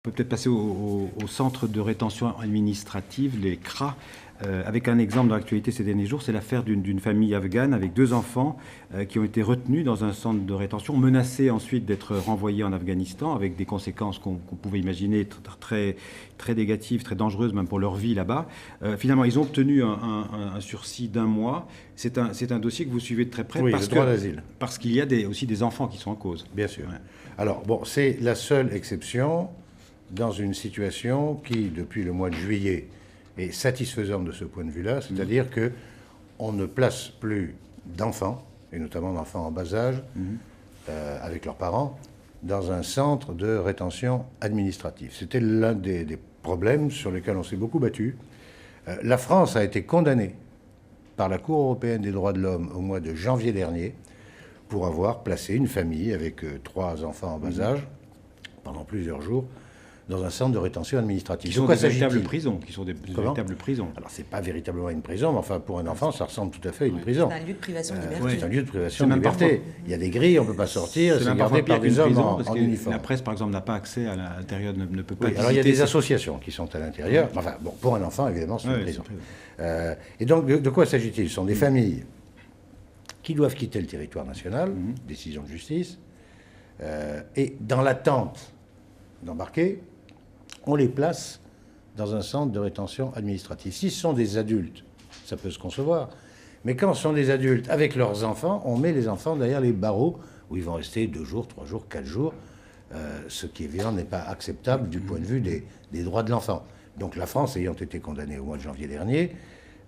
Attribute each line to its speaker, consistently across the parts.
Speaker 1: On peut peut-être passer au centre de rétention administrative, les CRA, avec un exemple dans l'actualité ces derniers jours. C'est l'affaire d'une famille afghane avec 2 enfants qui ont été retenus dans un centre de rétention, menacés ensuite d'être renvoyés en Afghanistan, avec des conséquences qu'on pouvait imaginer très, très négatives, très dangereuses même pour leur vie là-bas. Finalement, ils ont obtenu un sursis d'1 mois. C'est un dossier que vous suivez de très près.
Speaker 2: Oui, le droit d'asile.
Speaker 1: Parce qu'il y a aussi des enfants qui sont en cause.
Speaker 2: Bien sûr.
Speaker 1: Ouais.
Speaker 2: Alors, bon, c'est la seule exception dans une situation qui, depuis le mois de juillet, est satisfaisante de ce point de vue-là, c'est-à-dire que on ne place plus d'enfants, et notamment d'enfants en bas âge, avec leurs parents, dans un centre de rétention administrative. C'était l'un des problèmes sur lesquels on s'est beaucoup battu. La France a été condamnée par la Cour européenne des droits de l'homme au mois de janvier dernier pour avoir placé une famille avec 3 enfants en bas âge pendant plusieurs jours dans un centre de rétention administrative.
Speaker 1: Qui sont des véritables prisons. Véritables prisons.
Speaker 2: Alors, c'est pas véritablement une prison, mais enfin, pour un enfant, ça ressemble tout à fait à une prison.
Speaker 3: C'est un lieu de privation de liberté.
Speaker 2: C'est un lieu de privation de liberté. Il y a des grilles, on ne peut pas sortir, c'est gardé par des hommes en uniforme.
Speaker 1: La presse, par exemple, n'a pas accès à l'intérieur, ne peut pas visiter.
Speaker 2: Alors, il y a des associations qui sont à l'intérieur. Enfin, bon, pour un enfant, évidemment, c'est une prison. Et donc, de quoi s'agit-il? Ce sont des familles qui doivent quitter le territoire national, décision de justice, et dans l'attente d'embarquer, on les place dans un centre de rétention administrative. Si ce sont des adultes, ça peut se concevoir. Mais quand ce sont des adultes avec leurs enfants, on met les enfants derrière les barreaux où ils vont rester 2 jours, 3 jours, 4 jours, ce qui évidemment n'est pas acceptable du point de vue des droits de l'enfant. Donc la France ayant été condamnée au mois de janvier dernier,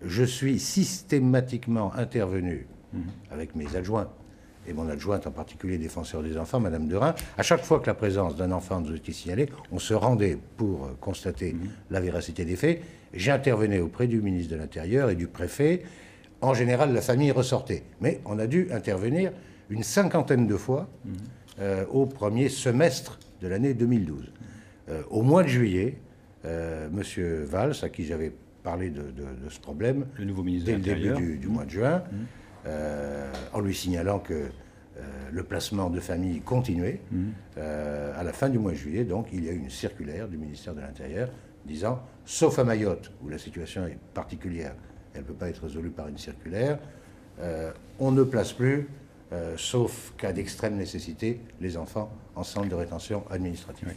Speaker 2: je suis systématiquement intervenu avec mes adjoints, et mon adjointe en particulier défenseur des enfants, Madame Derain. À chaque fois que la présence d'un enfant nous était signalée, on se rendait pour constater la véracité des faits. J'intervenais auprès du ministre de l'Intérieur et du préfet. En général, la famille ressortait. Mais on a dû intervenir une 50aine de fois au premier semestre de l'année 2012. Au mois de juillet, Monsieur Valls, à qui j'avais parlé de ce problème,
Speaker 1: le nouveau ministre
Speaker 2: dès
Speaker 1: de l'Intérieur,
Speaker 2: le début du mois de juin, en lui signalant que le placement de famille continuait. À la fin du mois de juillet, donc, il y a eu une circulaire du ministère de l'Intérieur disant, sauf à Mayotte, où la situation est particulière, elle ne peut pas être résolue par une circulaire, on ne place plus, sauf cas d'extrême nécessité, les enfants en centre de rétention administrative.
Speaker 1: Oui.